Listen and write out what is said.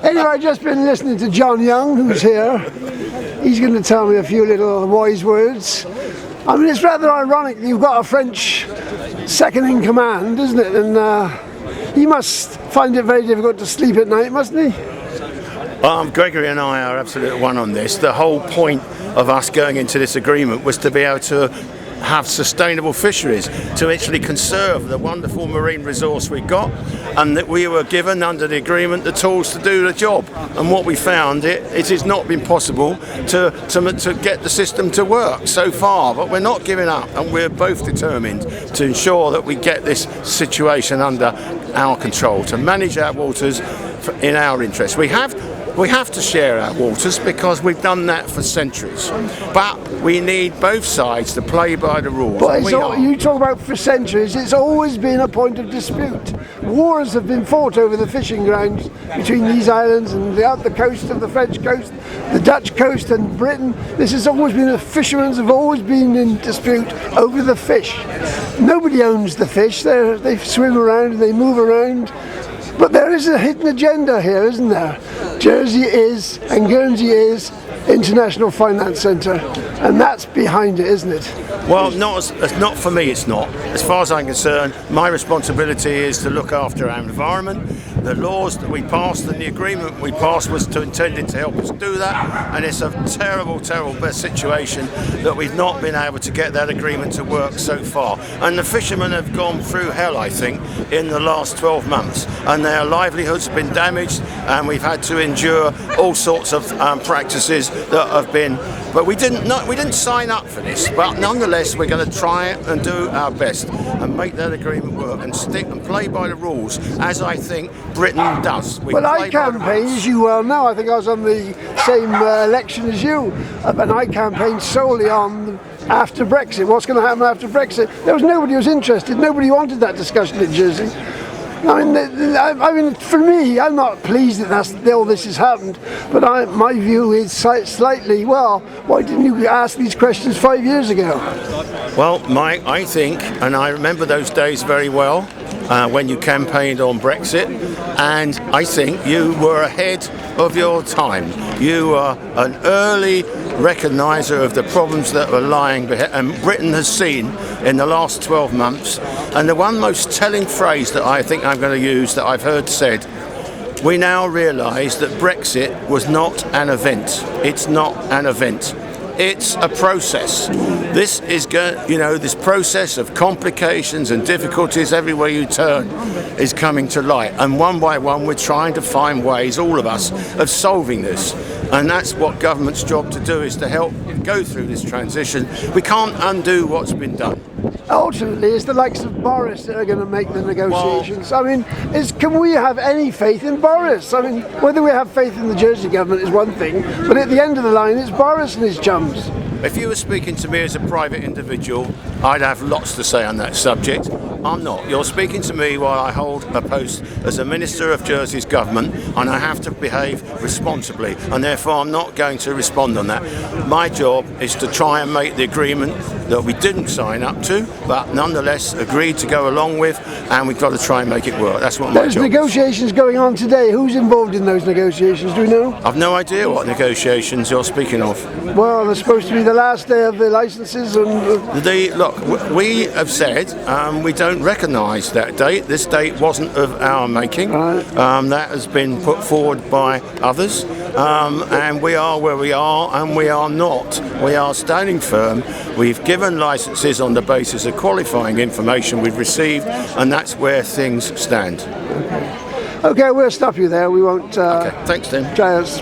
Anyway, I've just been listening to John Young, who's here. He's going to tell me a few little wise words. I mean, it's rather ironic that you've got a French second in command, isn't it? And he must find it very difficult to sleep at night, mustn't he? Gregory and I are absolutely one on this. The whole point of us going into this agreement was to be able to have sustainable fisheries, to actually conserve the wonderful marine resource we got, and that we were given under the agreement the tools to do the job. And what we found, it has not been possible to get the system to work so far, but we're not giving up, and we're both determined to ensure that we get this situation under our control, to manage our waters in our interest. We have to share our waters because we've done that for centuries, but we need both sides to play by the rules. But you talk about for centuries, it's always been a point of dispute. Wars have been fought over the fishing grounds between these islands and the coast of the French coast, the Dutch coast and Britain. This has always been, the fishermen have always been in dispute over the fish. Nobody owns the fish, they swim around and they move around. But there is a hidden agenda here, isn't there? Jersey is, and Guernsey is, International Finance Centre, and that's behind it, isn't it? Well, not for me, it's not. As far as I'm concerned, my responsibility is to look after our environment. The laws that we passed and the agreement we passed was intended to help us do that, and it's a terrible, terrible situation that we've not been able to get that agreement to work so far. And the fishermen have gone through hell, I think, in the last 12 months, and their livelihoods have been damaged, and we've had to endure all sorts of practices that have been. But we didn't sign up for this. But nonetheless, we're going to try and do our best and make that agreement work and stick and play by the rules, as I think Britain does. Well, I campaigned, as you well know. I think I was on the same election as you, and I campaigned solely on after Brexit. What's going to happen after Brexit? There was nobody who was interested. Nobody wanted that discussion in Jersey. I mean, for me, I'm not pleased that all this has happened, but my view is slightly, well, why didn't you ask these questions 5 years ago? Well, Mike, I think, and I remember those days very well, when you campaigned on Brexit, and I think you were ahead of your time. You are an early recogniser of the problems that were lying behind, and Britain has seen in the last 12 months. And the one most telling phrase that I think I'm going to use that I've heard said, we now realise that Brexit was not an event. It's not an event. It's a process. This is this process of complications and difficulties everywhere you turn is coming to light. And one by one, we're trying to find ways, all of us, of solving this. And that's what government's job to do, is to help go through this transition. We can't undo what's been done. Ultimately, it's the likes of Boris that are going to make the negotiations. Well, I mean, can we have any faith in Boris? I mean, whether we have faith in the Jersey government is one thing, but at the end of the line, it's Boris and his chums. If you were speaking to me as a private individual, I'd have lots to say on that subject. I'm not. You're speaking to me while I hold a post as a Minister of Jersey's government, and I have to behave responsibly, and therefore I'm not going to respond on that. My job is to try and make the agreement that we didn't sign up to, but nonetheless agreed to go along with, and we've got to try and make it work. That's what my job is. There's negotiations going on today. Who's involved in those negotiations? Do we know? I've no idea what negotiations you're speaking of. Well, there's supposed to be the last day of the licences. Look, we have said we don't recognise that date. This date wasn't of our making. Right. That has been put forward by others, and we are where we are, and we are not. We are standing firm. We've given licences on the basis of qualifying information we've received, and that's where things stand. Okay, we'll stop you there. We won't. Okay, thanks, Tim. Cheers.